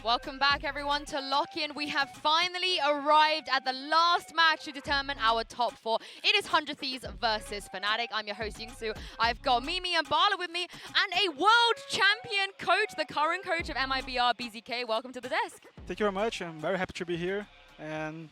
Welcome back, everyone, to Lock-In. We have finally arrived at the last match to determine our top 4. It is 100 Thieves versus Fnatic. I'm your host, Yingsu. I've got Mimi and Bala with me, and a world champion coach, the current coach of MIBR, BZK. Welcome to the desk. Thank you very much. I'm very happy to be here, and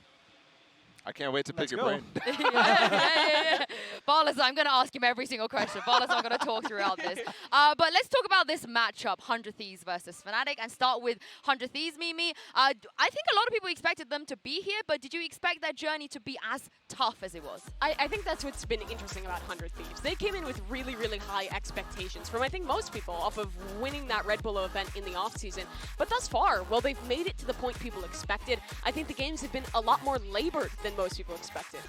I can't wait to pick your brain. yeah. Bala's, I'm going to ask him every single question. Bala's not going to talk throughout this. But let's talk about this matchup, 100 Thieves versus Fnatic, and start with 100 Thieves, Mimi. I think a lot of people expected them to be here, but did you expect their journey to be as tough as it was? I think that's what's been interesting about 100 Thieves. They came in with really, really high expectations from, I think, most people off of winning that Red Bull event in the offseason. But thus far, well, they've made it to the point people expected. I think the games have been a lot more labored than most people expected.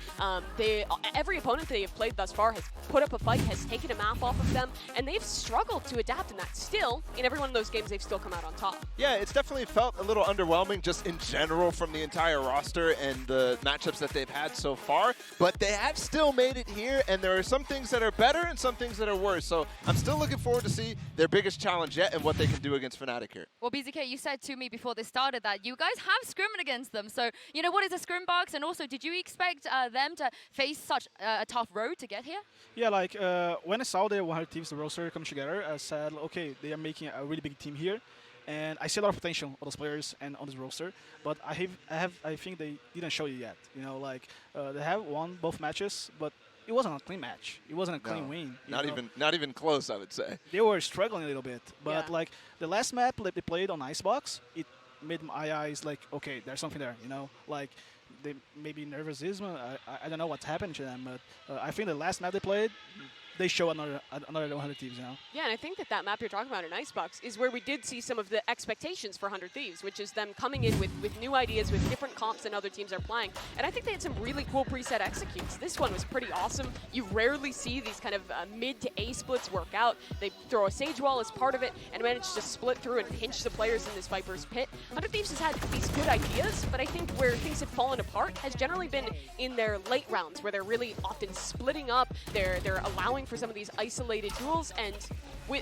Every opponent they have played thus far has put up a fight, has taken a map off of them, and they've struggled to adapt in that. Still, in every one of those games, they've still come out on top. Yeah, it's definitely felt a little underwhelming just in general from the entire roster and the matchups that they've had so far, but they have still made it here, and there are some things that are better and some things that are worse. So I'm still looking forward to see their biggest challenge yet and what they can do against Fnatic here. Well, BZK, you said to me before this started that you guys have scrimmed against them. So, you know, what is a scrim box? And also, did you expect them to face such a tough road to get here? yeah, like when I saw the 100 Thieves, the roster come together, I said, okay, they are making a really big team here, and I see a lot of potential on those players and on this roster. But I think they didn't show it yet. You know, like they have won both matches, but it wasn't a clean match. It wasn't a clean win. Not even close, I would say. They were struggling a little bit, but Yeah. like the last map that they played on Icebox, it made my eyes like, okay, there's something there. You know, like they maybe nervousism. I don't know what's happened to them, but I think the last map they played, they show another 100 Thieves. You know. Yeah, and I think that map you're talking about in Icebox is where we did see some of the expectations for 100 Thieves, which is them coming in with new ideas, with different comps than other teams are playing. And I think they had some really cool preset executes. This one was pretty awesome. You rarely see these kind of mid to A splits work out. They throw a Sage Wall as part of it and manage to split through and pinch the players in this Viper's Pit. 100 Thieves has had these good ideas, but I think where things have fallen apart has generally been in their late rounds, where they're really often splitting up. They're allowing for some of these isolated duels, and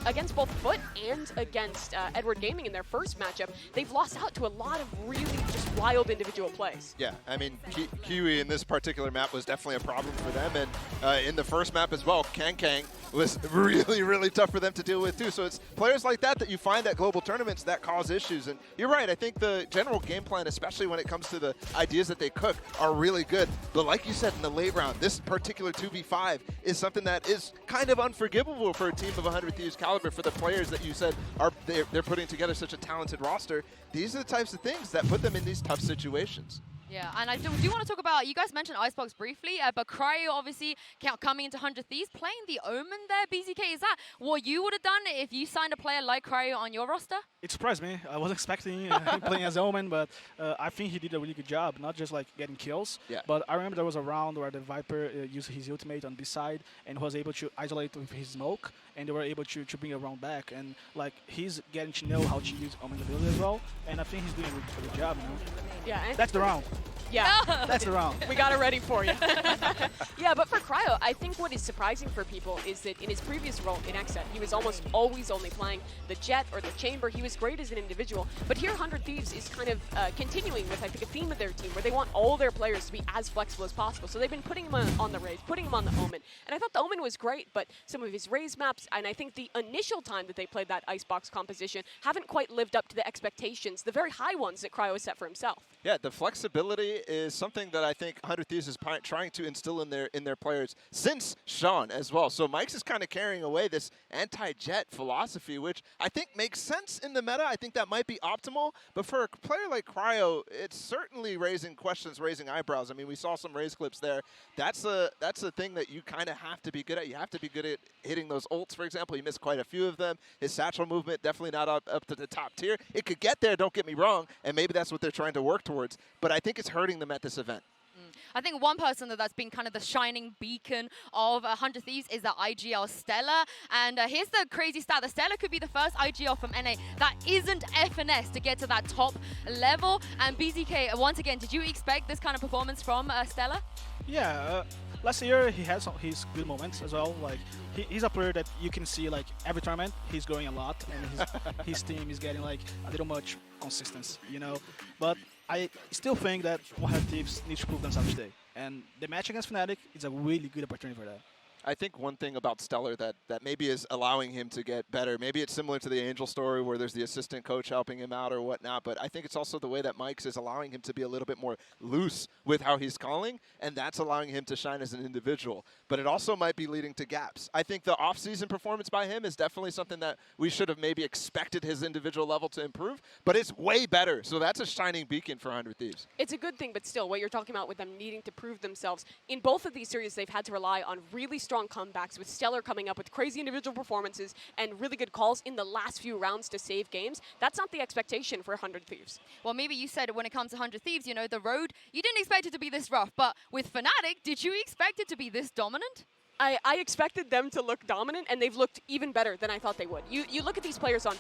against both Foot and against Edward Gaming in their first matchup, they've lost out to a lot of really just wild individual plays. Yeah, I mean, Kiwi in this particular map was definitely a problem for them, and in the first map as well, Kang was really, really tough for them to deal with too. So it's players like that you find at global tournaments that cause issues. And you're right, I think the general game plan, especially when it comes to the ideas that they cook, are really good. But like you said, in the late round, this particular 2v5 is something that is kind of unforgivable for a team of 100 Thieves caliber, for the players that you said they're putting together such a talented roster. These are the types of things that put them in these tough situations. Yeah, and I do want to talk about, you guys mentioned Icebox briefly, but Cryo obviously coming into 100 Thieves, playing the Omen there, BZK. Is that what you would have done if you signed a player like Cryo on your roster? It surprised me. I was expecting him playing as Omen, but I think he did a really good job, not just like getting kills. Yeah. But I remember there was a round where the Viper used his ultimate on this side and was able to isolate with his smoke, and they were able to bring a round back. And like he's getting to know how to use Omen's ability as well, and I think he's doing a good job. You know? Yeah, and That's the round. yeah. That's the round. We got it ready for you. Yeah, but for Cryo, I think what is surprising for people is that in his previous role in Xset, he was almost always only playing the Jet or the Chamber. He was great as an individual, but here 100 Thieves is kind of continuing with, I think, a theme of their team where they want all their players to be as flexible as possible. So they've been putting him on the Raze, putting him on the Omen. And I thought the Omen was great, but some of his Raze maps, and I think the initial time that they played that Icebox composition, haven't quite lived up to the expectations, the very high ones that Cryo has set for himself. Yeah, the flexibility is something that I think 100 Thieves is trying to instill in their players since Sean as well. So Mike's is kind of carrying away this anti-jet philosophy, which I think makes sense in the meta. I think that might be optimal, but for a player like Cryo, it's certainly raising questions, raising eyebrows. I mean, we saw some Raze clips there. That's a thing that you kind of have to be good at. You have to be good at hitting those ults, for example. He missed quite a few of them. His satchel movement, definitely not up to the top tier. It could get there, don't get me wrong, and maybe that's what they're trying to work towards, but I think it's hurting them at this event. I think one person that's been kind of the shining beacon of 100 Thieves is the IGL Stella. And here's the crazy stat. The Stella could be the first IGL from NA that isn't FNS to get to that top level. And BZK, once again, did you expect this kind of performance from Stella? Yeah, last year he had some his good moments as well. Like he's a player that you can see like every tournament he's growing a lot, and his team is getting like a little much consistency, you know. But I still think that 100 Thieves need to prove themselves today, and the match against Fnatic is a really good opportunity for that. I think one thing about Stellar that maybe is allowing him to get better, maybe it's similar to the Angel story where there's the assistant coach helping him out or whatnot, but I think it's also the way that Mike's is allowing him to be a little bit more loose with how he's calling, and that's allowing him to shine as an individual. But it also might be leading to gaps. I think the off-season performance by him is definitely something that we should have maybe expected his individual level to improve, but it's way better. So that's a shining beacon for 100 Thieves. It's a good thing, but still, what you're talking about with them needing to prove themselves, in both of these series, they've had to rely on really strong comebacks, with Stellar coming up with crazy individual performances and really good calls in the last few rounds to save games. That's not the expectation for 100 Thieves. Well, maybe you said when it comes to 100 Thieves, you know, the road, you didn't expect it to be this rough, but with Fnatic, did you expect it to be this dominant? I expected them to look dominant, and they've looked even better than I thought they would. You look at these players on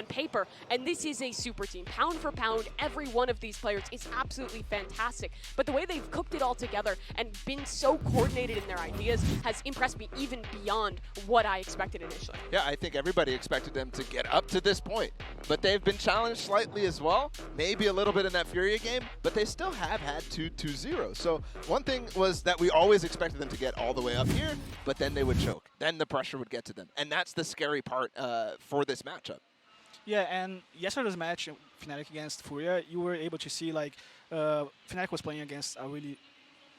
paper, and this is a super team. Pound for pound, every one of these players is absolutely fantastic. But the way they've cooked it all together and been so coordinated in their ideas has impressed me even beyond what I expected initially. Yeah, I think everybody expected them to get up to this point, but they've been challenged slightly as well, maybe a little bit in that Furia game, but they still have had 2-0. So one thing was that we always expected them to get all the way up here, but then they would choke. Then the pressure would get to them. And that's the scary part for this matchup. Yeah, and yesterday's match, Fnatic against Furia, you were able to see like Fnatic was playing against a really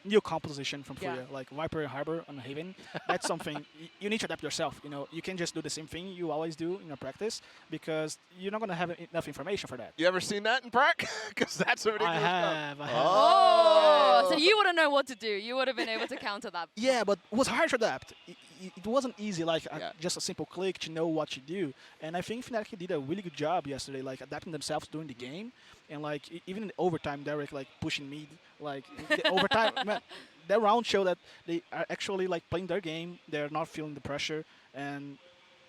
new composition from Furia, like Viper and Harbor on Haven. That's something you need to adapt yourself. You know, you can't just do the same thing you always do in your practice because you're not gonna have enough information for that. You ever seen that in prac? Because that's a ridiculous I have. Oh, so you wouldn't know what to do. You would have been able to counter that. Yeah, but it was hard to adapt. It wasn't easy, like just a simple click to know what to do. And I think Fnatic did a really good job yesterday, like adapting themselves during the game. And like even in the overtime, they were like pushing mid. Like the overtime, man, that round showed that they are actually like playing their game. They're not feeling the pressure, and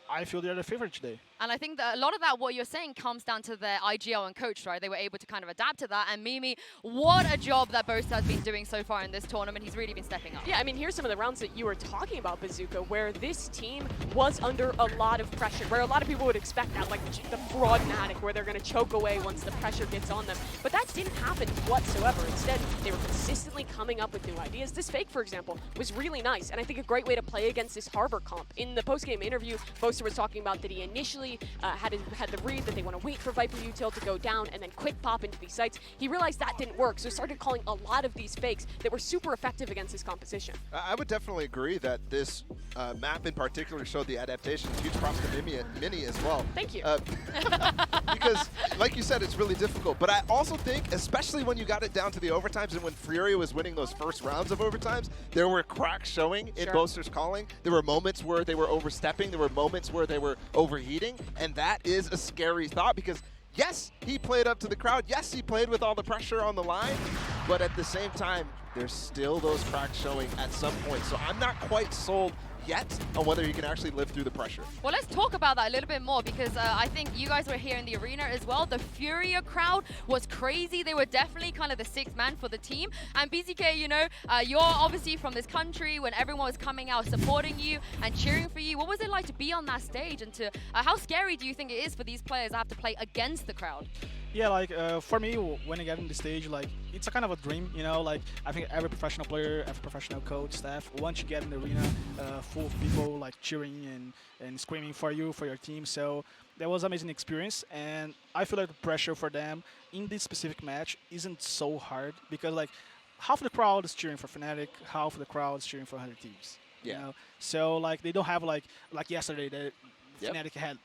I feel they're the favorite today. And I think that a lot of that, what you're saying, comes down to their IGL and coach, right? They were able to kind of adapt to that. And Mimi, what a job that Boast has been doing so far in this tournament. He's really been stepping up. Yeah, I mean, here's some of the rounds that you were talking about, Bazooka, where this team was under a lot of pressure, where a lot of people would expect that, like the Fraudmatic, where they're going to choke away once the pressure gets on them. But that didn't happen whatsoever. Instead, they were consistently coming up with new ideas. This fake, for example, was really nice, and I think a great way to play against this Harbor comp. In the post-game interview, Boaster was talking about that he initially had the read that they want to wait for Viper Util to go down and then quick pop into these sites. He realized that didn't work, so started calling a lot of these fakes that were super effective against his competition. I would definitely agree that this map in particular showed the adaptation. Huge props to Mini as well. Thank you. Because, like you said, it's really difficult. But I also think, especially when you got it down to the overtimes and when Furia was winning those first rounds of overtimes, there were cracks showing in Boaster's calling. There were moments where they were overstepping. There were moments where they were overheating. And that is a scary thought because, yes, he played up to the crowd. Yes, he played with all the pressure on the line. But at the same time, there's still those cracks showing at some point. So I'm not quite sold yet on whether he can actually live through the pressure. Well, let's talk about that a little bit more because I think you guys were here in the arena as well. The Furia crowd was crazy. They were definitely kind of the sixth man for the team. And BZK, you know, you're obviously from this country when everyone was coming out supporting you and cheering for you. What was it like to be on that stage and to how scary do you think it is for these players to have to play against the crowd? Yeah, like for me, when I get on the stage, like it's a kind of a dream, you know. Like I think every professional player, every professional coach, staff, once you get in the arena, full of people like cheering and screaming for you, for your team. So that was an amazing experience, and I feel like the pressure for them in this specific match isn't so hard because like half of the crowd is cheering for Fnatic, half of the crowd is cheering for 100 Thieves. Yeah. You know? So like they don't have like yesterday that Fnatic had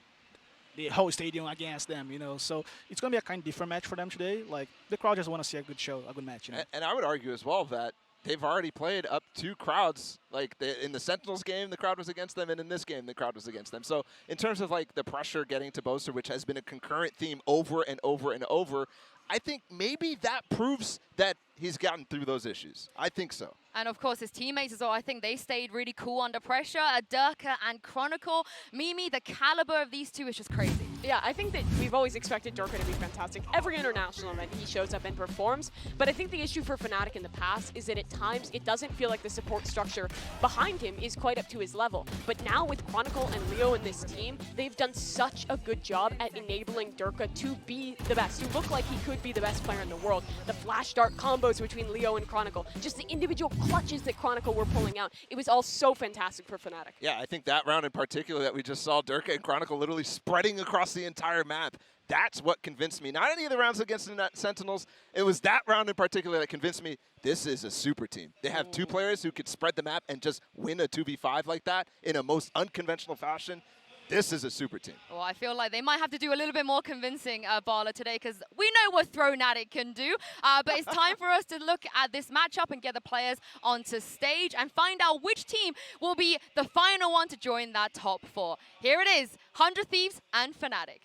the whole stadium against them, you know. So it's going to be a kind of different match for them today. Like, the crowd just want to see a good show, a good match, you know. And I would argue as well that they've already played up two crowds. Like, in the Sentinels game, the crowd was against them, and in this game, the crowd was against them. So in terms of, like, the pressure getting to Boaster, which has been a concurrent theme over and over and over, I think maybe that proves that he's gotten through those issues. I think so. And of course, his teammates as well, I think they stayed really cool under pressure. Durka and Chronicle. Mimi, the caliber of these two is just crazy. Yeah, I think that we've always expected Durka to be fantastic. Every international event, he shows up and performs. But I think the issue for Fnatic in the past is that at times it doesn't feel like the support structure behind him is quite up to his level. But now with Chronicle and Leo in this team, they've done such a good job at enabling Durka to be the best, to look like he could be the best player in the world. The flash dart combos between Leo and Chronicle, just the individual clutches that Chronicle were pulling out. It was all so fantastic for Fnatic. Yeah, I think that round in particular that we just saw Durka and Chronicle literally spreading across the entire map. That's what convinced me. Not any of the rounds against the Sentinels. It was that round in particular that convinced me this is a super team. They have two players who could spread the map and just win a 2v5 like that in a most unconventional fashion. This is a super team. Well, I feel like they might have to do a little bit more convincing, Bala, today, because we know what Thronatic can do. But it's time for us to look at this matchup and get the players onto stage and find out which team will be the final one to join that top 4. Here it is, 100 Thieves and Fnatic.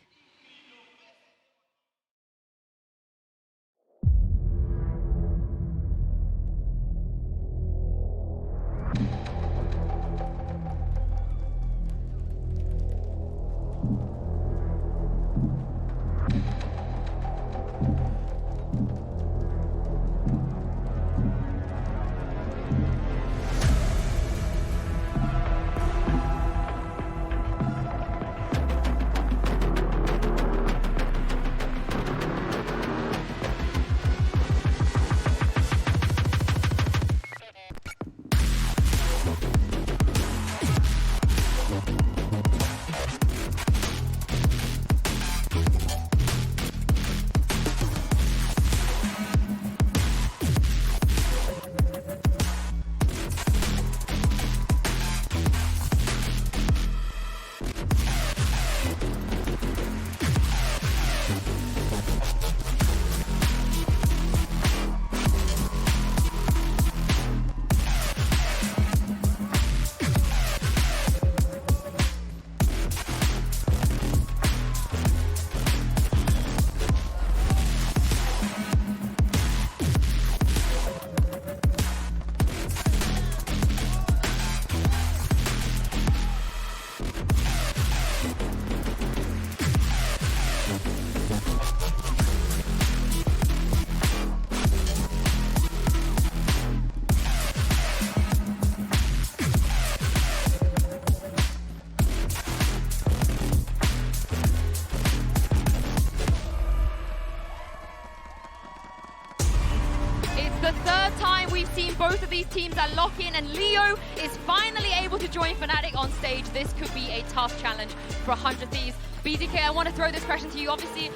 The third time we've seen both of these teams at lock-in, and Leo is finally able to join Fnatic on stage. This could be a tough challenge for 100 Thieves. BZK, I want to throw this question to you. Obviously,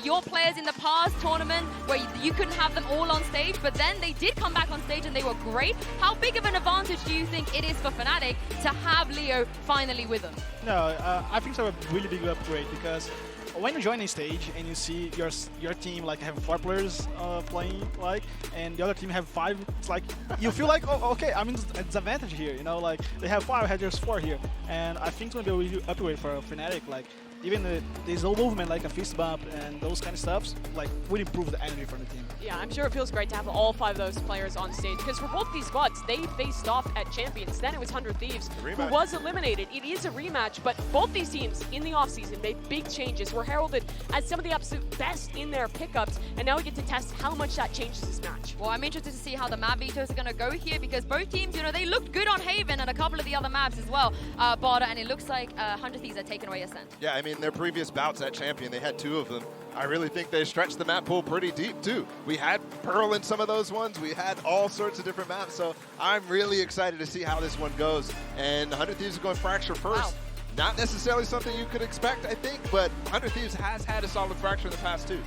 your players in the past tournament where you couldn't have them all on stage, but then they did come back on stage and they were great. How big of an advantage do you think it is for Fnatic to have Leo finally with them? No, I think it's a really big upgrade, because when you join a stage and you see your team like have 4 players playing, like, and the other team have 5, it's like you feel like, oh, okay, I'm in disadvantage here, you know, like they have 5, I had just 4 here, and I think it's gonna be a really upgrade for Fnatic. Like even the slow movement, like a fist bump and those kind of stuffs, like would improve the energy for the team. Yeah, I'm sure it feels great to have all 5 of those players on stage, because for both these squads, they faced off at Champions. Then it was 100 Thieves, who was eliminated. It is a rematch, but both these teams in the offseason made big changes, were heralded as some of the absolute best in their pickups, and now we get to test how much that changes this match. Well, I'm interested to see how the map vetoes are going to go here, because both teams, you know, they looked good on Haven and a couple of the other maps as well, Barda, and it looks like 100 Thieves are taking away Ascent. Yeah, I mean, their previous bouts at Champion, they had 2 of them. I really think they stretched the map pool pretty deep, too. We had Pearl in some of those ones. We had all sorts of different maps, so I'm really excited to see how this one goes. And 100 Thieves is going Fracture first. Wow. Not necessarily something you could expect, I think, but 100 Thieves has had a solid Fracture in the past, too.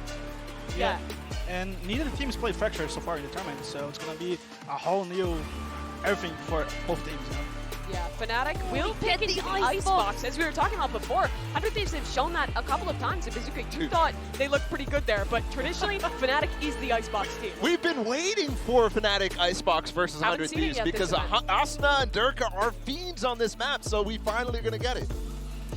Yeah. And neither teams played Fracture so far in the tournament, so it's going to be a whole new everything for both teams. You know? Yeah, Fnatic will pick the Icebox. As we were talking about before, 100 Thieves have shown that a couple of times. Bizuke, you thought they looked pretty good there, but traditionally, Fnatic is the Icebox team. We've been waiting for Fnatic Icebox versus 100 Thieves because Asuna and Durka are fiends on this map, so we finally are going to get it.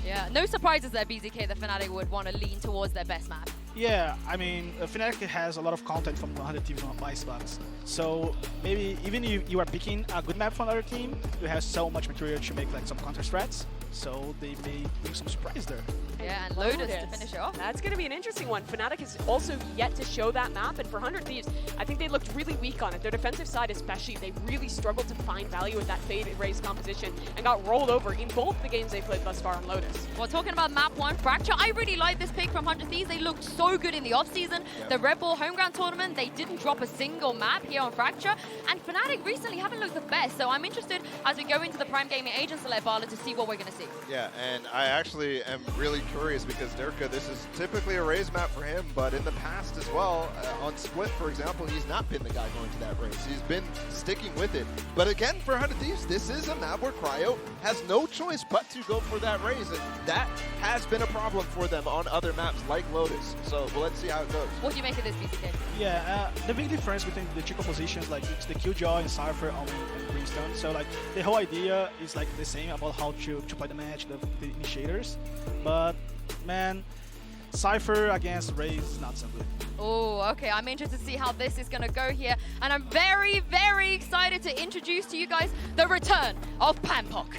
Yeah, no surprises that BZK, the Fnatic, would want to lean towards their best map. Yeah, I mean, Fnatic has a lot of content from 100 Thieves on Icebox. So maybe even if you are picking a good map from another team, you have so much material to make like some counter strats. So they may bring some surprise there. Yeah, and Lotus to finish it off. That's going to be an interesting one. Fnatic is also yet to show that map, and for 100 Thieves, I think they looked really weak on it. Their defensive side especially, they really struggled to find value with that fade raise composition and got rolled over in both the games they played thus far on Lotus. Well, talking about map 1, Fracture, I really like this pick from 100 Thieves. They looked so good in the offseason. The Red Bull Homeground Tournament, they didn't drop a single map here on Fracture, and Fnatic recently haven't looked the best, so I'm interested as we go into the Prime Gaming Agent Select Bala to see what we're going to see. Yeah, and I actually am really curious because Durka, this is typically a raise map for him, but in the past as well, on Split, for example, he's not been the guy going to that raise. He's been sticking with it. But again, for 100 Thieves, this is a map where Cryo has no choice but to go for that raise, and that has been a problem for them on other maps like Lotus. So well, let's see how it goes. What do you make of this, BCK? Yeah, the big difference between the two compositions, like it's the Killjoy and Cypher and Brimstone. So like the whole idea is like the same about how to play the match, the initiators. But man, Cypher against Raze is not so good. Oh, okay. I'm interested to see how this is going to go here. And I'm very, very excited to introduce to you guys the return of Pampok.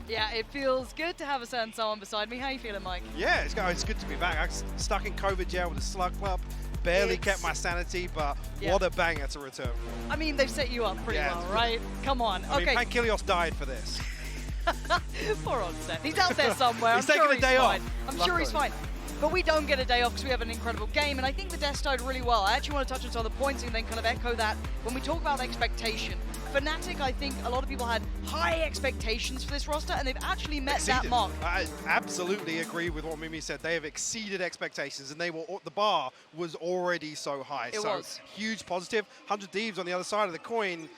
Yeah, it feels good to have a certain someone beside me. How are you feeling, Mike? Yeah, it's good to be back. I was stuck in COVID jail with a slug club. Barely kept my sanity, but what a banger to return. I mean, they've set you up pretty well, right? Come on. I mean, Pankilios died for this. Poor old Seth. He's out there somewhere. He's taking a day off. I'm sure he's fine. But we don't get a day off because we have an incredible game, and I think the Death started really well. I actually want to touch on some of the points and then kind of echo that when we talk about expectation. Fnatic, I think a lot of people had high expectations for this roster, and they've actually met that mark. I absolutely agree with what Mimi said. They have exceeded expectations, and the bar was already so high. It was. Huge positive. 100 Thieves on the other side of the coin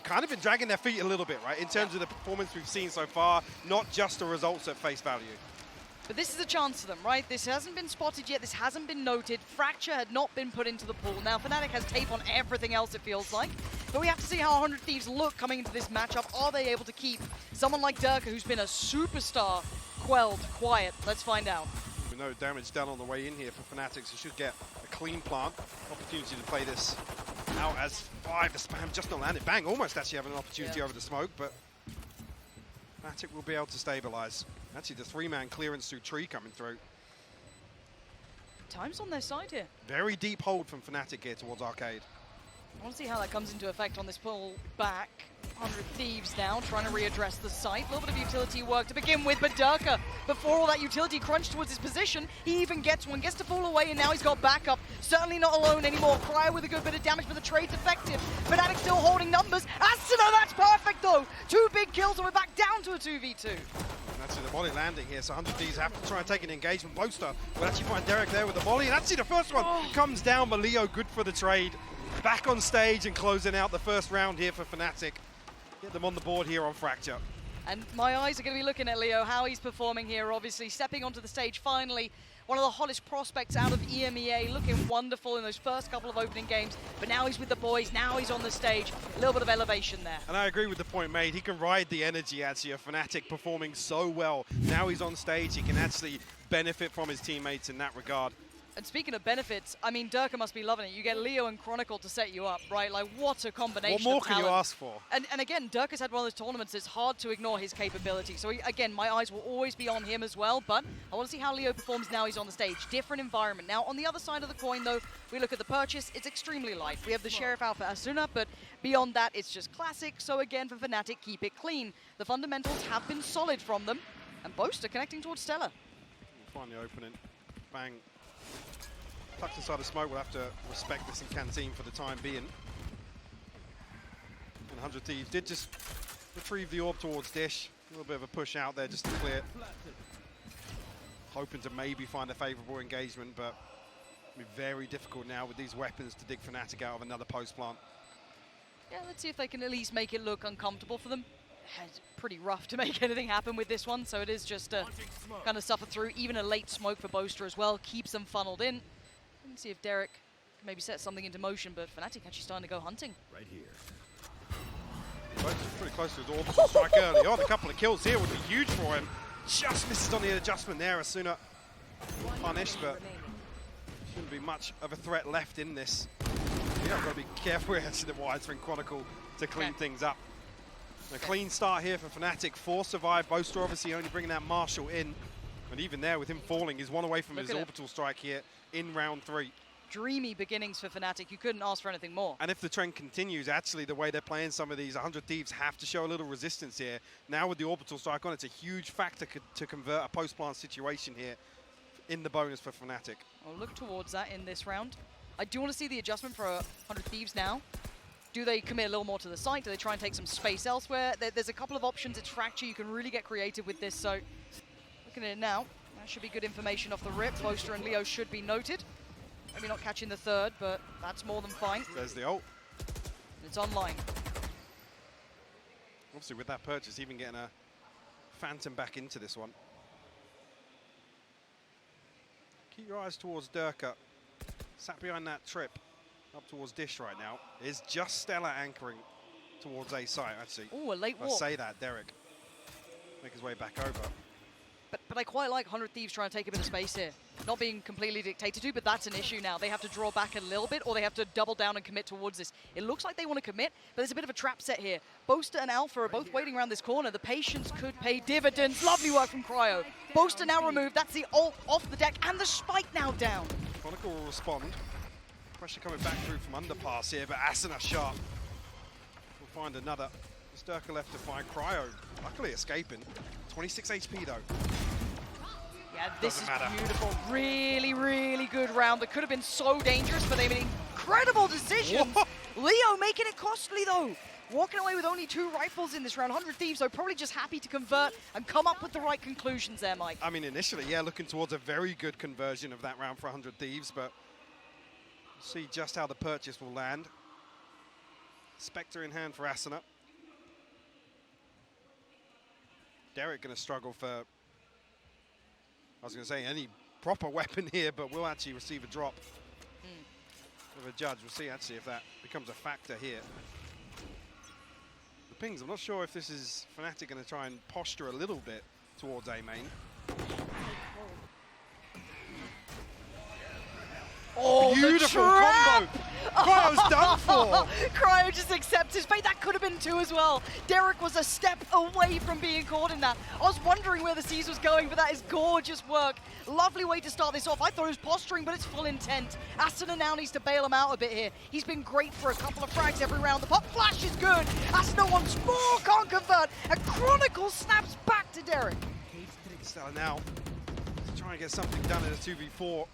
kind of been dragging their feet a little bit, right, in terms of the performance we've seen so far, not just the results at face value. But this is a chance for them, right? This hasn't been spotted yet. This hasn't been noted. Fracture had not been put into the pool. Now, Fnatic has tape on everything else, it feels like. But we have to see how 100 Thieves look coming into this matchup. Are they able to keep someone like Durka, who's been a superstar, quelled, quiet? Let's find out. With no damage done on the way in here for Fnatic, so should get a clean plant. Opportunity to play this out as 5. The spam just not landed. Bang, almost actually having an opportunity over the smoke, but Fnatic will be able to stabilize. Actually, the 3-man clearance through tree coming through. Time's on their side here. Very deep hold from Fnatic here towards Arcade. I want to see how that comes into effect on this pull back. 100 Thieves now trying to readdress the site. A little bit of utility work to begin with, but Durka, before all that utility crunch towards his position, he even gets one, gets to fall away, and now he's got backup. Certainly not alone anymore. Cryo with a good bit of damage, but the trade's effective. Fnatic still holding numbers. Asuna, that's perfect though! 2 big kills, and we're back down to a 2v2. That's the volley landing here, so 100 Thieves have to try and take an engagement. Boaster will actually find Derek there with the volley, and actually the first one comes down, but Leo good for the trade. Back on stage and closing out the first round here for Fnatic. Get them on the board here on Fracture. And my eyes are going to be looking at Leo, how he's performing here, obviously. Stepping onto the stage finally. One of the hottest prospects out of EMEA, looking wonderful in those first couple of opening games. But now he's with the boys, now he's on the stage. A little bit of elevation there. And I agree with the point made. He can ride the energy actually of Fnatic performing so well. Now he's on stage, he can actually benefit from his teammates in that regard. And speaking of benefits, I mean, Durka must be loving it. You get Leo and Chronicle to set you up, right? Like, what a combination What more of can talent. you ask for? And again, Durka's had one of those tournaments that's hard to ignore his capability. So again, my eyes will always be on him as well, but I want to see how Leo performs now he's on the stage. Different environment. Now, on the other side of the coin, though, we look at the purchase. It's extremely light. We have the Sheriff Alpha Asuna, but beyond that, it's just classic. So again, for Fnatic, keep it clean. The fundamentals have been solid from them. And Boaster connecting towards Stella. We'll find the opening. Bang. Tucked inside the smoke, we'll have to respect this in Canteen for the time being. And 100 Thieves did just retrieve the orb towards Dish. A little bit of a push out there just to clear. Hoping to maybe find a favourable engagement, but it'll be very difficult now with these weapons to dig Fnatic out of another post plant. Yeah, let's see if they can at least make it look uncomfortable for them. It's pretty rough to make anything happen with this one, so it is just kind of suffer through. Even a late smoke for Boaster as well keeps them funneled in. Let's see if Derek can maybe set something into motion, but Fnatic actually starting to go hunting. Right here. Pretty close to his orbital strike early on. A couple of kills here would be huge for him. Just misses on the adjustment there. Asuna punished, but shouldn't be much of a threat left in this. Yeah, I've got to be careful here to the widescreen Chronicle to clean things up. A clean start here for Fnatic. 4 survive. Boaster obviously only bringing that Marshall in. And even there, with him falling, he's one away from his orbital strike here in round 3. Dreamy beginnings for Fnatic. You couldn't ask for anything more. And if the trend continues, actually, the way they're playing some of these 100 Thieves have to show a little resistance here. Now with the orbital strike on, it's a huge factor to convert a post-plant situation here in the bonus for Fnatic. I'll look towards that in this round. I do want to see the adjustment for 100 Thieves now. Do they commit a little more to the site? Do they try and take some space elsewhere? There's a couple of options. It's Fracture. You can really get creative with this. So looking at it now, that should be good information off the rip. Boaster and Leo should be noted. Maybe not catching the third, but that's more than fine. There's the ult. It's online. Obviously, with that purchase, even getting a Phantom back into this one. Keep your eyes towards Durka. Sat behind that trip up towards Dish right now. Is just Stella anchoring towards A site, actually. Oh, a late walk. I say that, Derek. Make his way back over. But I quite like 100 Thieves trying to take a bit of space here. Not being completely dictated to, but that's an issue now. They have to draw back a little bit, or they have to double down and commit towards this. It looks like they want to commit, but there's a bit of a trap set here. Boaster and Alpha are both waiting around this corner. The patience could pay dividends. Lovely work from Cryo. Boaster now removed. That's the ult off the deck, and the spike now down. Chronicle will respond. Pressure coming back through from underpass here, but Asuna sharp. We'll find another. Sturka left to find Cryo. Luckily escaping. 26 HP though. Yeah, this is beautiful. Really, really good round. That could have been so dangerous, but they made incredible decisions. Leo making it costly though. Walking away with only 2 rifles in this round. 100 Thieves, though, probably just happy to convert and come up with the right conclusions there, Mike. I mean, initially, yeah, looking towards a very good conversion of that round for 100 Thieves, but we'll see just how the purchase will land. Spectre in hand for Asuna. Derek going to struggle for, I was going to say, any proper weapon here, but will actually receive a drop of a judge. We'll see actually if that becomes a factor here. The pings, I'm not sure if this is Fnatic going to try and posture a little bit towards A main. Oh, beautiful combo! Cryo's done for! Cryo just accepts his fate. That could have been 2 as well. Derek was a step away from being caught in that. I was wondering where the C's was going, but that is gorgeous work. Lovely way to start this off. I thought it was posturing, but it's full intent. Asuna now needs to bail him out a bit here. He's been great for a couple of frags every round. The pop flash is good. Asuna wants more, can't convert. And Chronicle snaps back to Derek. Stella now to try and get something done in a 2v4.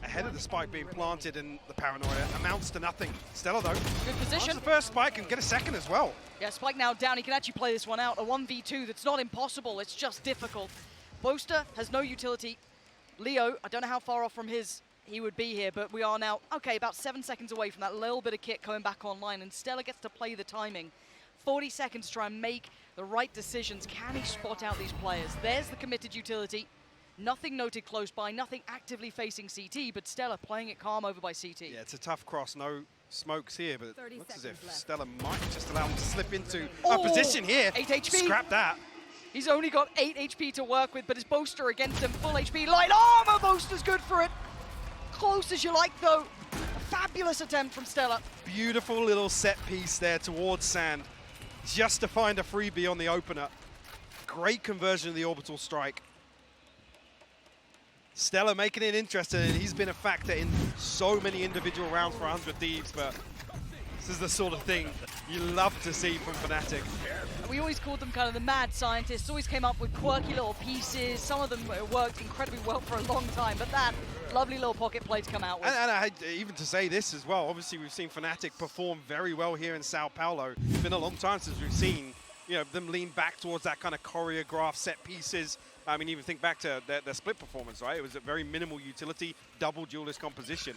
Ahead of the spike being planted, and the paranoia amounts to nothing. Stella, though, good position. the first spike and get a second as well. Yeah, spike now down. He can actually play this one out. A 1v2 that's not impossible. It's just difficult. Boaster has no utility. Leo, I don't know how far off from he would be here, but we are now, okay, about 7 seconds away from that little bit of kit coming back online, and Stella gets to play the timing. 40 seconds to try and make the right decisions. Can he spot out these players? There's the committed utility. Nothing noted close by, nothing actively facing CT, but Stella playing it calm over by CT. Yeah, it's a tough cross, no smokes here, but it looks as if Stella might just allow him to slip into a position here. 8 HP. Scrap that. He's only got 8 HP to work with, but his Boaster against him, full HP. Light armor, Boaster's good for it. Close as you like, though. A fabulous attempt from Stella. Beautiful little set piece there towards Sand, just to find a freebie on the opener. Great conversion of the orbital strike. Stella making it interesting, and he's been a factor in so many individual rounds for 100 Thieves, but this is the sort of thing you love to see from Fnatic. We always called them kind of the mad scientists, always came up with quirky little pieces. Some of them worked incredibly well for a long time, but that lovely little pocket play to come out with. And I, even to say this as well, obviously we've seen Fnatic perform very well here in Sao Paulo. It's been a long time since we've seen them lean back towards that kind of choreographed set pieces. I mean, even think back to their split performance, right? It was a very minimal utility, double duelist composition.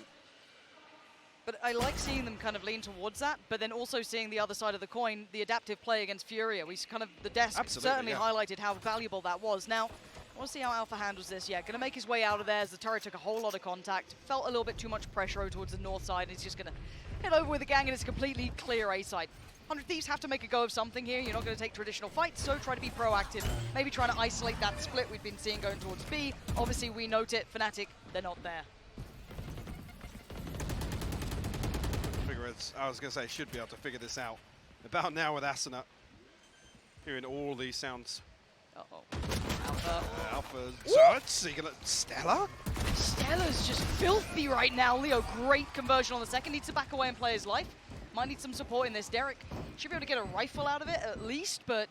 But I like seeing them kind of lean towards that, but then also seeing the other side of the coin, the adaptive play against Furia. The desk certainly highlighted how valuable that was. Now, I want to see how Alpha handles this. Yeah, going to make his way out of there as the turret took a whole lot of contact. Felt a little bit too much pressure towards the north side, and he's just going to head over with the gang, and it's a completely clear A side. 100 Thieves have to make a go of something here. You're not going to take traditional fights, so try to be proactive. Maybe trying to isolate that split we've been seeing going towards B. Obviously, we note it. Fnatic, they're not there. I was going to say, should be able to figure this out. About now with Asuna. Hearing all these sounds. Uh-oh. Alpha. Alpha. Stella? Stella's just filthy right now. Leo, great conversion on the second. Needs to back away and play his life. Might need some support in this. Derek should be able to get a rifle out of it at least, but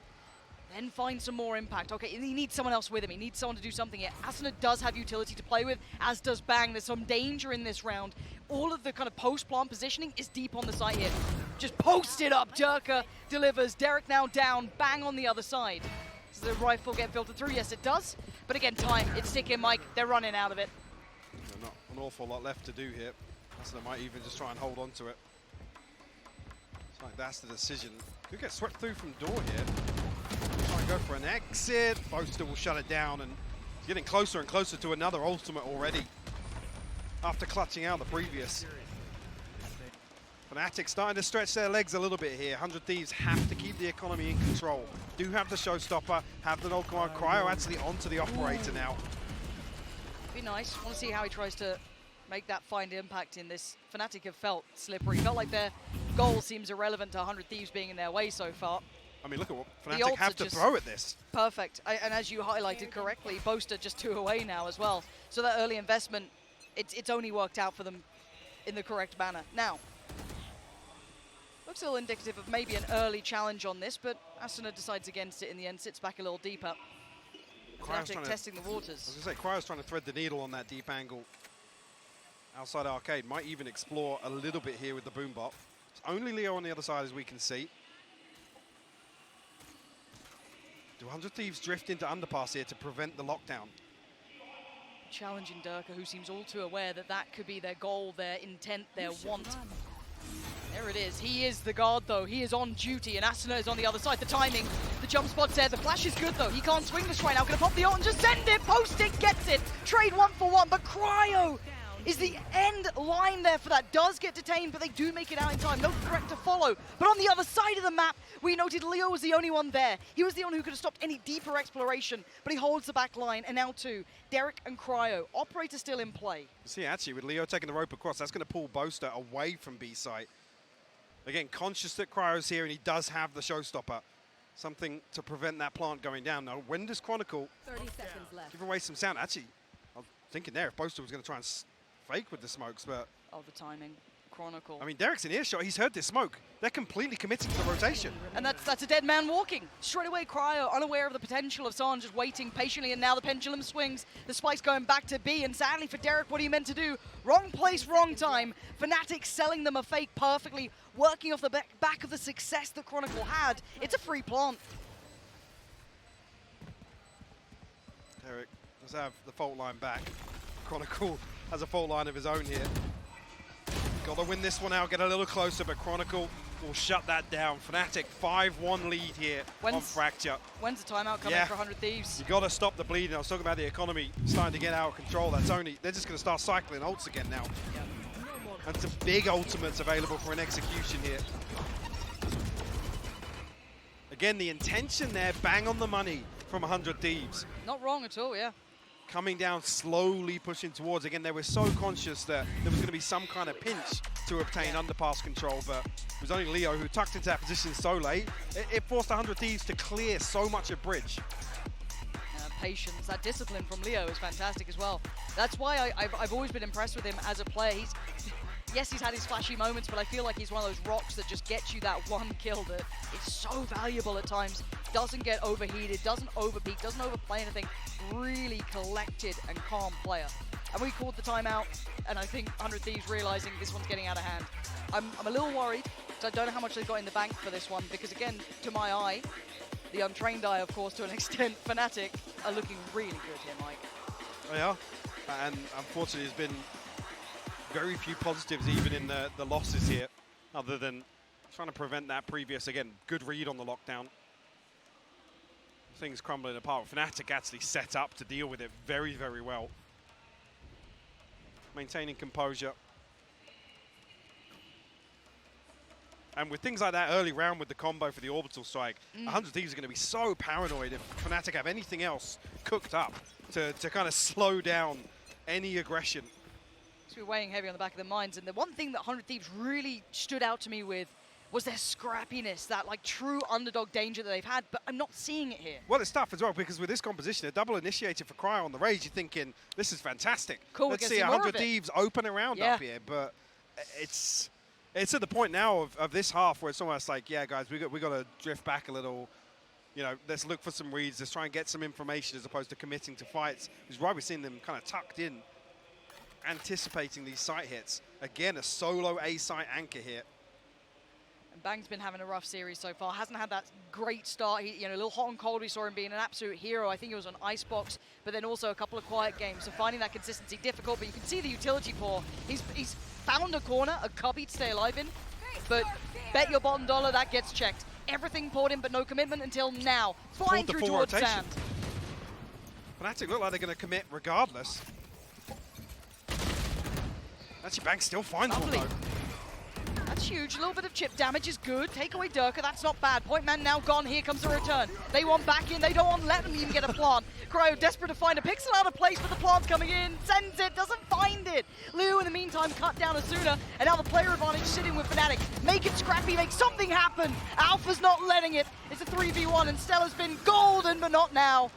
then find some more impact. Okay, he needs someone else with him. He needs someone to do something here. Asuna does have utility to play with, as does Bang. There's some danger in this round. All of the kind of post-plant positioning is deep on the site here. Just post it up. Durka delivers. Derek now down. Bang on the other side. Does the rifle get filtered through? Yes, it does. But again, time. It's ticking, Mike. They're running out of it. There's not an awful lot left to do here. Asuna might even just try and hold on to it. It's like that's the decision. Could get swept through from door here. Try and go for an exit. Boaster will shut it down, and he's getting closer and closer to another ultimate already. After clutching out the previous. Fnatic starting to stretch their legs a little bit here. 100 Thieves have to keep the economy in control. Do have the showstopper, have the null command. Cryo actually onto the operator now. Be nice. Want to see how he tries to make that find impact in this. Fnatic have felt slippery. Felt like their goal seems irrelevant to 100 Thieves being in their way so far. I mean, look at what Fnatic have to throw at this. Perfect. And as you highlighted correctly, Boaster just 2 away now as well. So that early investment, it's only worked out for them in the correct manner. Now, looks a little indicative of maybe an early challenge on this, but Asuna decides against it in the end, sits back a little deeper. Fnatic testing the waters. I was going to say, Cryo's trying to thread the needle on that deep angle. Outside arcade, might even explore a little bit here with the boom bot. It's only Leo on the other side as we can see. Do 100 Thieves drift into underpass here to prevent the lockdown? Challenging Durka, who seems all too aware that that could be their goal, their intent, their want. There it is. He is the guard, though. He is on duty, and Asuna is on the other side. The timing, the jump spot's there. The flash is good, though. He can't swing this right now. Gonna pop the ult and just send it. Post it, gets it. Trade 1 for 1, but Cryo is the end line there for that. Does get detained, but they do make it out in time. No threat to follow. But on the other side of the map, we noted Leo was the only one there. He was the only who could have stopped any deeper exploration, but he holds the back line. And now too, Derek and Cryo. Operator still in play. See, actually, with Leo taking the rope across, that's going to pull Boaster away from B site. Again, conscious that Cryo's here, and he does have the showstopper. Something to prevent that plant going down. Now, when does Chronicle 30 seconds left. give away some sound? Actually, I was thinking there if Boaster was going to try and fake with the smokes, but... Oh, the timing. Chronicle. I mean, Derek's in earshot. He's heard this smoke. They're completely committed to the rotation. And that's a dead man walking. Straight away, Cryo, unaware of the potential of someone just waiting patiently, and now the pendulum swings. The spike's going back to B, and sadly for Derek, what he meant to do, wrong place, wrong time. Fnatic selling them a fake perfectly, working off the back of the success that Chronicle had. It's a free plant. Derek does have the fault line back. Chronicle has a fault line of his own here. Got to win this one out, get a little closer, but Chronicle will shut that down. Fnatic 5-1 lead here on Fracture. When's the timeout coming for 100 Thieves? You got to stop the bleeding. I was talking about the economy starting to get out of control. They're just going to start cycling ults again now. Yeah. And some big ultimates available for an execution here. Again, the intention there, bang on the money from 100 Thieves. Not wrong at all, yeah. Coming down, slowly pushing towards. Again, they were so conscious that there was going to be some kind of pinch to obtain underpass control, but it was only Leo who tucked into that position so late. It forced 100 Thieves to clear so much of bridge. Patience, that discipline from Leo is fantastic as well. That's why I've always been impressed with him as a player. Yes, he's had his flashy moments, but I feel like he's one of those rocks that just gets you that one kill that is so valuable at times. Doesn't get overheated, doesn't overpeak, doesn't overplay anything. Really collected and calm player. And we called the timeout, and I think 100 Thieves realizing this one's getting out of hand. I'm a little worried, because I don't know how much they've got in the bank for this one, because again, to my eye, the untrained eye, of course, to an extent, Fnatic are looking really good here, Mike. Oh, yeah, and unfortunately there's been very few positives even in the losses here, other than trying to prevent that previous, again, good read on the lockdown. Things crumbling apart. Fnatic actually set up to deal with it very, very well. Maintaining composure. And with things like that early round with the combo for the orbital strike, 100 Thieves are going to be so paranoid if Fnatic have anything else cooked up to kind of slow down any aggression. So we're weighing heavy on the back of their minds. And the one thing that 100 Thieves really stood out to me with was their scrappiness, that like true underdog danger that they've had, but I'm not seeing it here. Well, it's tough as well, because with this composition, a double initiator for Cryo on the Rage, you're thinking, this is fantastic. Cool, Let's see 100 Thieves open around Yeah. up here, but it's at the point now of this half where it's almost like, yeah, guys, we got to drift back a little. You know, let's look for some reads, let's try and get some information as opposed to committing to fights. Which is why we're seeing them kind of tucked in, anticipating these site hits. Again, a solo A-site anchor here. And Bang's been having a rough series so far. Hasn't had that great start. He, a little hot and cold. We saw him being an absolute hero. I think it was on Icebox, but then also a couple of quiet games. So finding that consistency difficult, but you can see the utility pour. He's found a corner, a cubby to stay alive in, but bet your bottom dollar that gets checked. Everything poured in, but no commitment until now. Flying through towards sand. Fnatic look like they're going to commit regardless. Actually, Bang still finds one though. That's huge. A little bit of chip damage is good. Take away Durka, that's not bad. Point man now gone. Here comes the return. They want back in. They don't want to let them even get a plant. Cryo desperate to find a pixel out of place, but the plant's coming in. Sends it, doesn't find it. Lou in the meantime cut down Asuna, and now the player advantage sitting with Fnatic. Make it scrappy, make something happen. Alpha's not letting it. It's a 3v1, and Stella's been golden, but not now.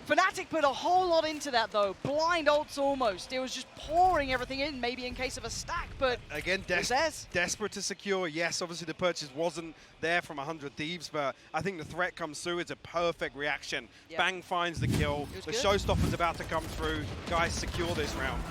Fnatic put a whole lot into that though. Blind ults almost. It was just pouring everything in, maybe in case of a stack, but again, desperate to secure. Yes, obviously the purchase wasn't there from 100 Thieves, but I think the threat comes through. It's a perfect reaction. Yep. Bang finds the kill. The showstopper's about to come through. Guys, secure this round.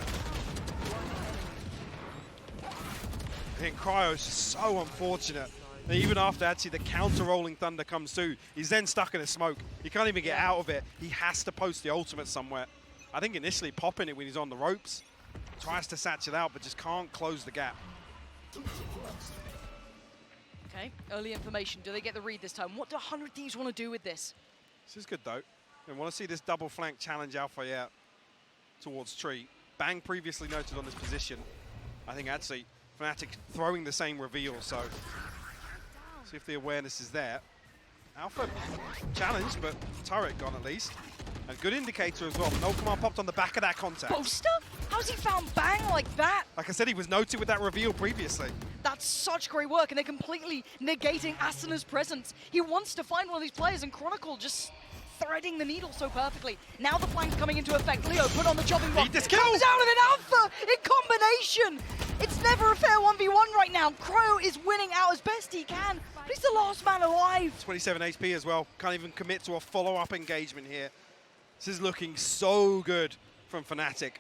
I think Cryo's just so unfortunate. And even after actually the counter-rolling thunder comes through, he's then stuck in a smoke. He can't even get out of it. He has to post the ultimate somewhere. I think initially popping it when he's on the ropes, tries to satch it out, but just can't close the gap. Okay, early information. Do they get the read this time? What do 100 Thieves want to do with this? This is good though. They want to see this double flank challenge Alpha out towards Tree. Bang previously noted on this position. I think actually Fnatic throwing the same reveal, so see if the awareness is there. Alpha challenged, but turret gone at least. A good indicator as well. No command popped on the back of that contact. Boaster? How's he found Bang like that? Like I said, he was noted with that reveal previously. That's such great work, and they're completely negating Asuna's presence. He wants to find one of these players, and Chronicle just threading the needle so perfectly. Now the flank's coming into effect. Leo put on the chopping block. Comes out of it, Alpha in combination. It's never a fair 1v1 right now. Cryo is winning out as best he can, but he's the last man alive. 27 HP as well. Can't even commit to a follow-up engagement here. This is looking so good from Fnatic.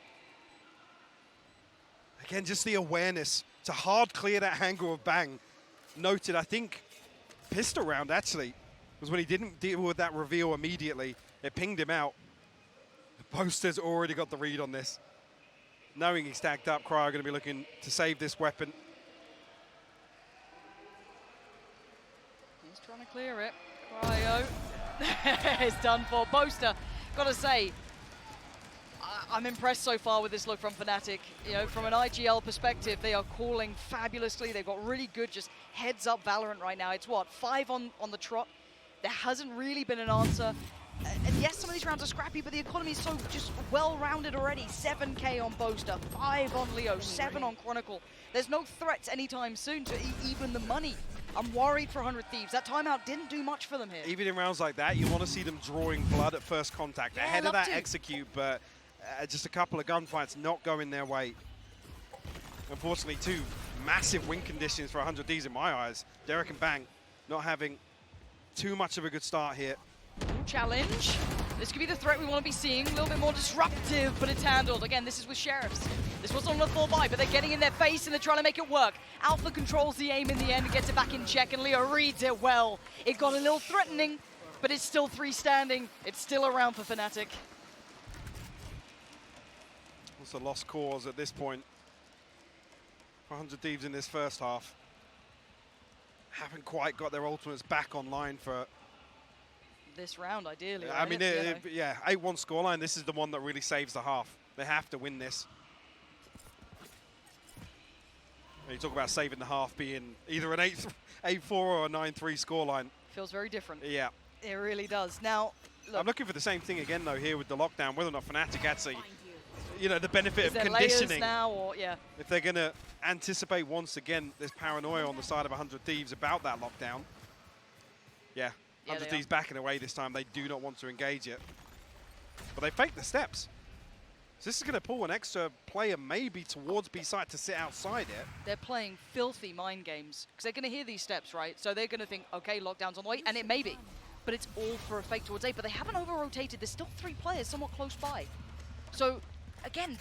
Again, just the awareness to hard clear that angle of Bang. Noted, I think, pistol round actually was when he didn't deal with that reveal immediately. It pinged him out. The poster's already got the read on this. Knowing he's stacked up, Cryo are going to be looking to save this weapon. He's trying to clear it. Cryo. It's done for. Boaster, gotta say, I'm impressed so far with this look from Fnatic. You know, from an IGL perspective, they are calling fabulously. They've got really good just heads up Valorant right now. It's what, 5 on the trot? There hasn't really been an answer. And yes, some of these rounds are scrappy, but the economy is so just well-rounded already. 7K on Boaster, 5 on Leo, 7 on Chronicle. There's no threats anytime soon to even the money. I'm worried for 100 Thieves. That timeout didn't do much for them here. Even in rounds like that, you want to see them drawing blood at first contact. Yeah, ahead of that execute, but just a couple of gunfights not going their way. Unfortunately, 2 massive win conditions for 100 Thieves in my eyes. Derek and Bang not having too much of a good start here. Challenge. This could be the threat we want to be seeing. A little bit more disruptive, but it's handled. Again, this is with Sheriffs. This was on the 4-5, but they're getting in their face and they're trying to make it work. Alpha controls the aim in the end and gets it back in check, and Leo reads it well. It got a little threatening, but it's still 3 standing. It's still around for Fnatic. It's a lost cause at this point. 100 Thieves in this first half. Haven't quite got their ultimates back online for this round, ideally. I mean, yeah, 8-1 scoreline. This is the one that really saves the half. They have to win this. You talk about saving the half being either an 8-4 or a 9-3 scoreline. Feels very different. Yeah. It really does. Now, look. I'm looking for the same thing again, though, here with the lockdown, whether or not Fnatic actually, the benefit Is of there conditioning. layers now, or, yeah. If they're going to anticipate once again this paranoia on the side of 100 Thieves about that lockdown. Yeah, 100 Thieves backing away this time. They do not want to engage it. But they faked the steps. So this is going to pull an extra player maybe towards B side to sit outside it. They're playing filthy mind games because they're going to hear these steps, right? So they're going to think, okay, lockdown's on the way, and it may be. But it's all for a fake towards A, but they haven't over-rotated. There's still 3 players somewhat close by. So, again,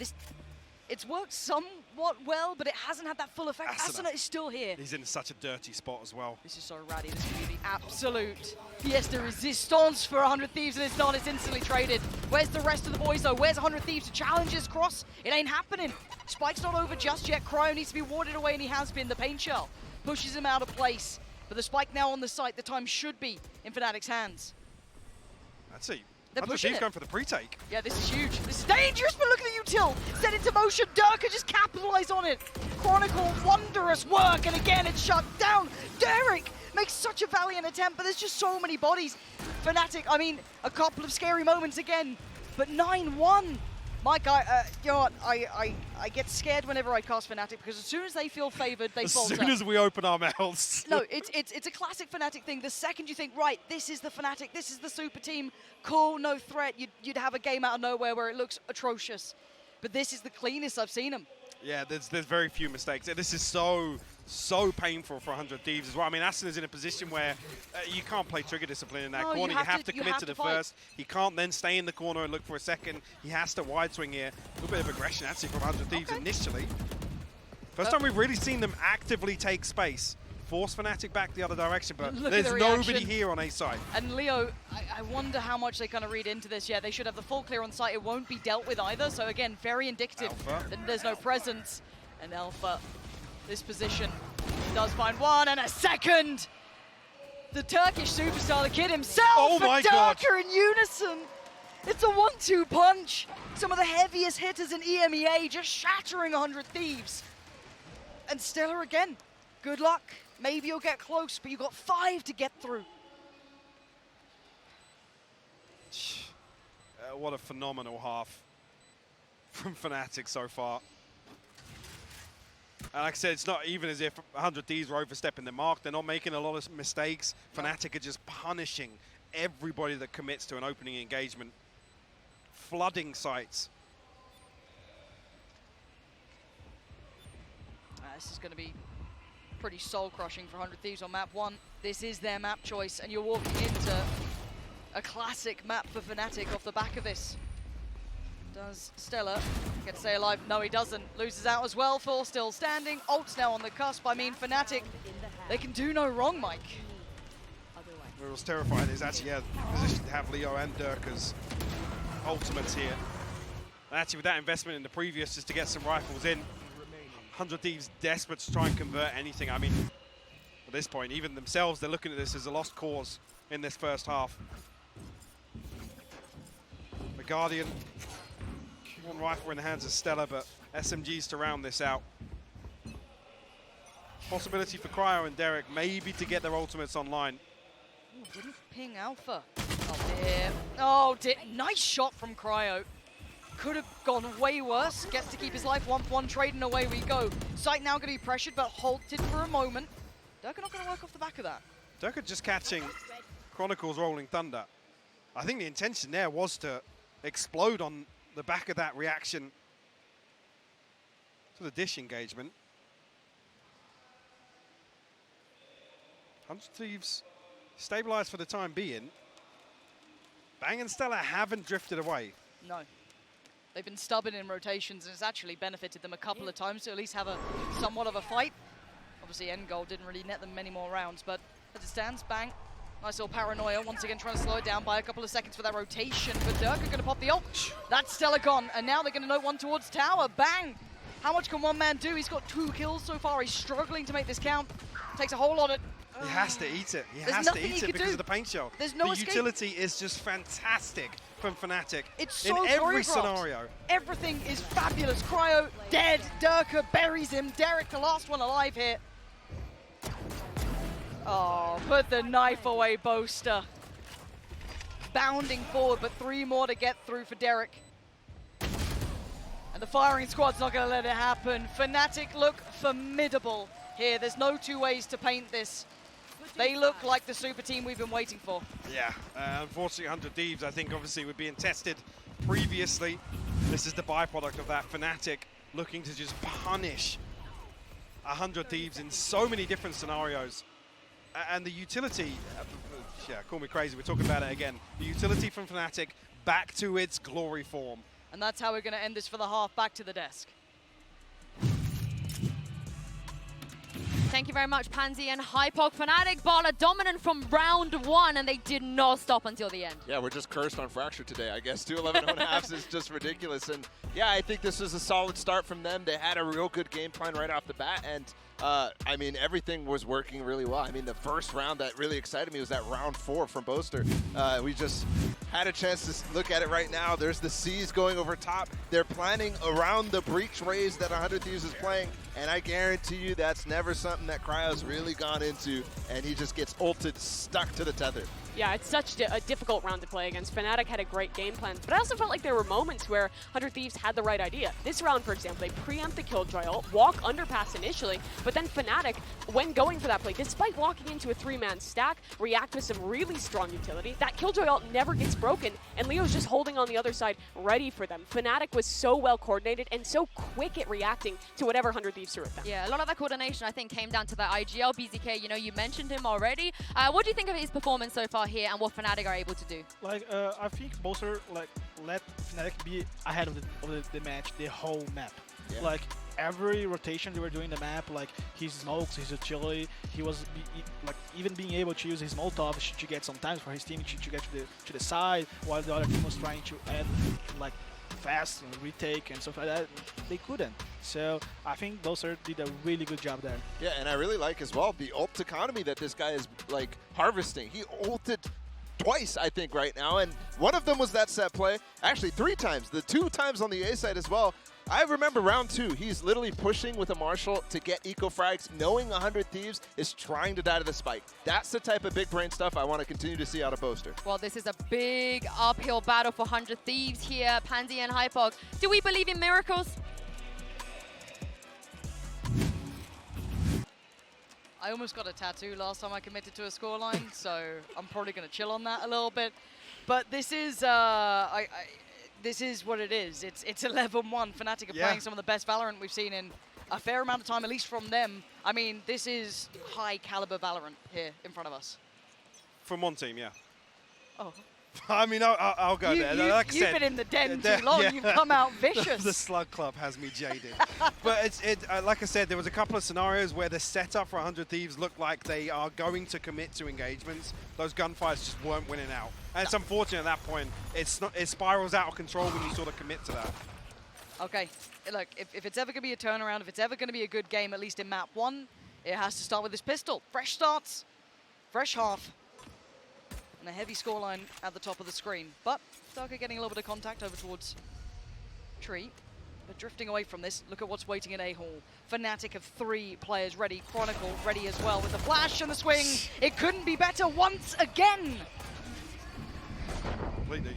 it's worked somewhat well, but it hasn't had that full effect. Asuna is still here. He's in such a dirty spot as well. This is so ratty. This is going to be the absolute pièce de résistance for 100 Thieves, and it's not. It's instantly traded. Where's the rest of the boys, though? Where's 100 Thieves to challenge his cross? It ain't happening. Spike's not over just yet. Cryo needs to be warded away, and he has been. The paint shell pushes him out of place. But the spike now on the site. The time should be in Fnatic's hands. Let's see. They're 100 pushing Thieves it. going for the pre-take. Yeah, this is huge. This is dangerous, but look at the util. Set into motion. Durka just capitalized on it. Chronicle, wondrous work, and again, it's shut down. Derek makes such a valiant attempt, but there's just so many bodies. Fnatic, I mean, a couple of scary moments again, but 9-1. Mike, you know what? I get scared whenever I cast Fnatic because as soon as they feel favored, they falter. As soon as we open our mouths. No, it's a classic Fnatic thing. The second you think, right, this is the Fnatic, this is the super team, cool, no threat, you'd have a game out of nowhere where it looks atrocious. But this is the cleanest I've seen them. Yeah, there's very few mistakes. This is so painful for 100 Thieves as well. I mean, Aston is in a position where you can't play trigger discipline in that corner. You have to commit to the first. He can't then stay in the corner and look for a second. He has to wide swing here. A little bit of aggression actually from 100 Thieves initially. First time we've really seen them actively take space. Force Fnatic back the other direction, but there's nobody here on A side. And Leo, I wonder how much they kind of read into this. Yeah, they should have the full clear on site. It won't be dealt with either. So again, very indicative that there's no presence. And Alpha, this position, does find one and a second. The Turkish superstar, the kid himself, oh my God, in unison. It's a 1-2 punch. Some of the heaviest hitters in EMEA just shattering 100 Thieves. And Stellar again, good luck. Maybe you'll get close, but you've got 5 to get through. What a phenomenal half from Fnatic so far. And like I said, it's not even as if 100 Thieves were overstepping the mark. They're not making a lot of mistakes. Fnatic are just punishing everybody that commits to an opening engagement. Flooding sites. This is going to be pretty soul-crushing for 100 Thieves on map 1. This is their map choice, and you're walking into a classic map for Fnatic off the back of this. Does Stellar get to stay alive? No, he doesn't. Loses out as well. Full still standing. Ult's now on the cusp. I mean, Fnatic, they can do no wrong, Mike. What was terrifying is actually, position to have Leo and Durka's ultimates here. And actually, with that investment in the previous, just to get some rifles in, 100 Thieves desperate to try and convert anything. I mean, at this point, even themselves, they're looking at this as a lost cause in this first half. The Guardian, one rifle in the hands of Stellar, but SMGs to round this out. Possibility for Cryo and Derek maybe to get their ultimates online. Ooh, didn't ping Alpha. Oh dear. Oh dear. Nice shot from Cryo. Could have gone way worse. Gets to keep his life. 1-1 trade and away we go. Sight now going to be pressured, but halted for a moment. Durka not going to work off the back of that. Durka just catching Chronicle's Rolling Thunder. I think the intention there was to explode on the back of that reaction to the dish engagement. 100 Thieves stabilized for the time being. Bang and Stella haven't drifted away. No. They've been stubborn in rotations, and it's actually benefited them a couple of times to at least have a somewhat of a fight. Obviously, end goal didn't really net them many more rounds, but as it stands, Bang. Nice little paranoia, once again trying to slow it down by a couple of seconds for that rotation. But Durka going to pop the ult. That's Stella gone, and now they're going to note one towards tower. Bang! How much can one man do? He's got 2 kills so far. He's struggling to make this count. Takes a whole lot of... He has to eat it. He There's has to nothing eat he it could because do. of the paint shell. There's no the escape. utility is just fantastic from Fnatic It's so in every choreographed. scenario. Everything is fabulous. Cryo dead. Durka buries him. Derek, the last one alive here. Oh, put the knife away, Boaster. Bounding forward, but 3 more to get through for Derek. And the firing squad's not going to let it happen. Fnatic look formidable here. There's no 2 ways to paint this. They look like the super team we've been waiting for. Yeah, unfortunately 100 Thieves, I think obviously were being tested previously. This is the byproduct of that. Fnatic looking to just punish 100 Thieves in so many different scenarios. And the utility, yeah, call me crazy, we're talking about it again. The utility from Fnatic back to its glory form. And that's how we're going to end this for the half. Back to the desk. Thank you very much, Pansy and Hypoc. Fnatic Bala dominant from round 1, and they did not stop until the end. Yeah, we're just cursed on Fracture today, I guess. 2-11.5 is just ridiculous. And yeah, I think this was a solid start from them. They had a real good game plan right off the bat. And I mean, everything was working really well. I mean, the first round that really excited me was that round 4 from Boaster. We just had a chance to look at it right now. There's the C's going over top. They're planning around the breach raise that 100 Thieves is playing. And I guarantee you that's never something that Cryo's really gone into. And he just gets ulted, stuck to the tether. Yeah, it's such a difficult round to play against. Fnatic had a great game plan, but I also felt like there were moments where 100 Thieves had the right idea. This round, for example, they preempt the Killjoy ult, walk underpass initially, but then Fnatic, when going for that play, despite walking into a 3-man stack, react with some really strong utility. That Killjoy ult never gets broken, and Leo's just holding on the other side, ready for them. Fnatic was so well coordinated and so quick at reacting to whatever 100 Thieves threw at them. Yeah, a lot of that coordination, I think, came down to that IGL. BZK, you know, you mentioned him already. What do you think of his performance so far here and what Fnatic are able to do? Like, I think Boaster let Fnatic be ahead of the match, the whole map. Yeah. Like every rotation they were doing the map, like his smokes, his utility, he was like even being able to use his Molotov to get some time for his team to get to the side, while the other team was trying to add like fast and retake and stuff like that. They couldn't. So I think Boaster did a really good job there. Yeah, and I really like as well the ult economy that this guy is like harvesting. He ulted twice, I think, right now, and one of them was that set play. Actually, 3 times. The 2 times on the A side as well. I remember round 2, he's literally pushing with a Marshall to get eco frags, knowing 100 Thieves is trying to die to the spike. That's the type of big brain stuff I want to continue to see out of Boaster. Well, this is a big uphill battle for 100 Thieves here, Pansy and Hypoc. Do we believe in miracles? I almost got a tattoo last time I committed to a scoreline, so I'm probably going to chill on that a little bit. But this is this is what it is. It's 11-1. Fnatic are playing some of the best Valorant we've seen in a fair amount of time, at least from them. I mean, this is high-caliber Valorant here in front of us. From one team, yeah. Oh. I mean, I'll go there. Like I you've said, been in the den too long. You've come out vicious. The Slug Club has me jaded. But like I said, there was a couple of scenarios where the setup for 100 Thieves looked like they are going to commit to engagements. Those gunfights just weren't winning out. And it's unfortunate at that point. It spirals out of control when you sort of commit to that. Okay, look, if it's ever going to be a turnaround, if it's ever going to be a good game, at least in map 1, it has to start with this pistol. Fresh starts, fresh half. And a heavy scoreline at the top of the screen. But Darker getting a little bit of contact over towards Tree. But drifting away from this, look at what's waiting in A-Hall. Fnatic have 3 players ready. Chronicle ready as well with the flash and the swing. It couldn't be better once again. Completely.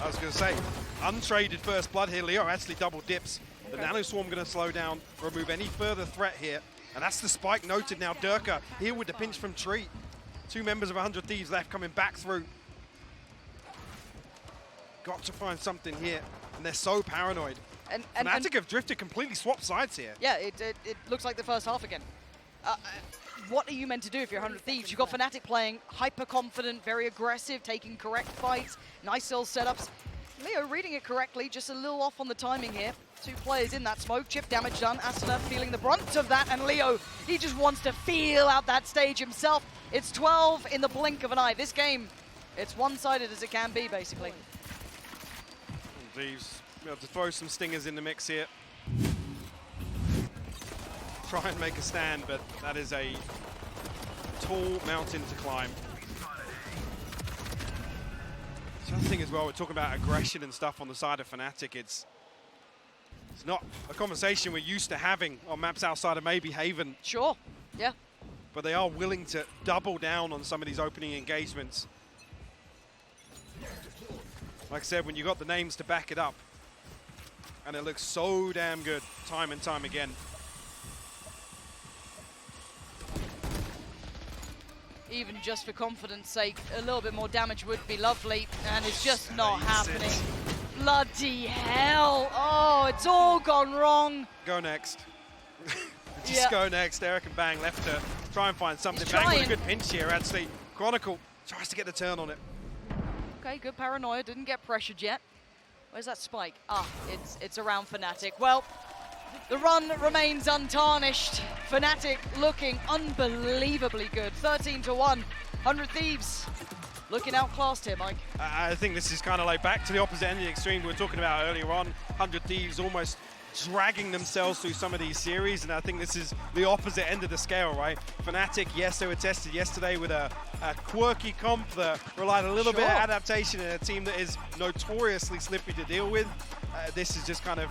I was going to say, untraded first blood here. Leo actually double dips. The Nano Swarm going to slow down, remove any further threat here. And that's the spike noted now. Durka here with the pinch from Tree. 2 members of 100 Thieves left coming back through. Got to find something here. And they're so paranoid. And Fnatic have drifted, completely swapped sides here. Yeah, it looks like the first half again. What are you meant to do if you're 100 Thieves? You've got Fnatic playing hyper confident, very aggressive, taking correct fights, nice little setups. Leo reading it correctly, just a little off on the timing here. 2 players in that smoke, chip damage done. Asuna feeling the brunt of that, and Leo, he just wants to feel out that stage himself. It's 12 in the blink of an eye. This game, it's one-sided as it can be, basically. Thieves, able to throw some stingers in the mix here. Try and make a stand, but that is a tall mountain to climb. Another thing as well, we're talking about aggression and stuff on the side of Fnatic. It's not a conversation we're used to having on maps outside of maybe Haven. Sure, yeah. But they are willing to double down on some of these opening engagements. Like I said, when you got the names to back it up, and it looks so damn good time and time again. Even just for confidence sake, a little bit more damage would be lovely, and it's just not happening. Bloody hell. Oh, it's all gone wrong. Go next. Just go next. Eric and Bang left to try and find something. Bang with a good pinch here, actually. Chronicle tries to get the turn on it. Okay, good paranoia. Didn't get pressured yet. Where's that spike? Ah, it's around Fnatic. Well, the run remains untarnished. Fnatic looking unbelievably good. 13-1. 100 Thieves looking outclassed here, Mike. I think this is kind of like back to the opposite end of the extreme we were talking about earlier on. 100 Thieves almost dragging themselves through some of these series, and I think this is the opposite end of the scale, right? Fnatic, yes, they were tested yesterday with a quirky comp that relied a little bit of adaptation in a team that is notoriously slippy to deal with. This is just kind of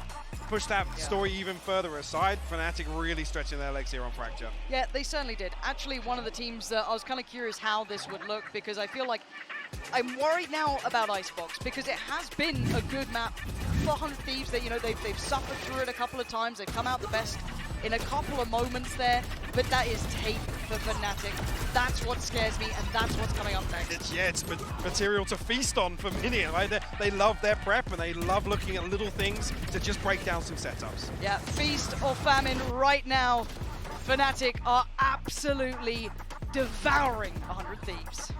pushed that story even further aside. Fnatic really stretching their legs here on Fracture. Yeah, they certainly did. Actually, one of the teams that I was kind of curious how this would look, because I feel like I'm worried now about Icebox, because it has been a good map for 100 Thieves. That, you know, they've suffered through it a couple of times. They've come out the best in a couple of moments there, but that is tape for Fnatic. That's what scares me, and that's what's coming up next. It's material to feast on for Minion, right? They love their prep, and they love looking at little things to just break down some setups. Yeah, feast or famine right now. Fnatic are absolutely devouring 100 Thieves.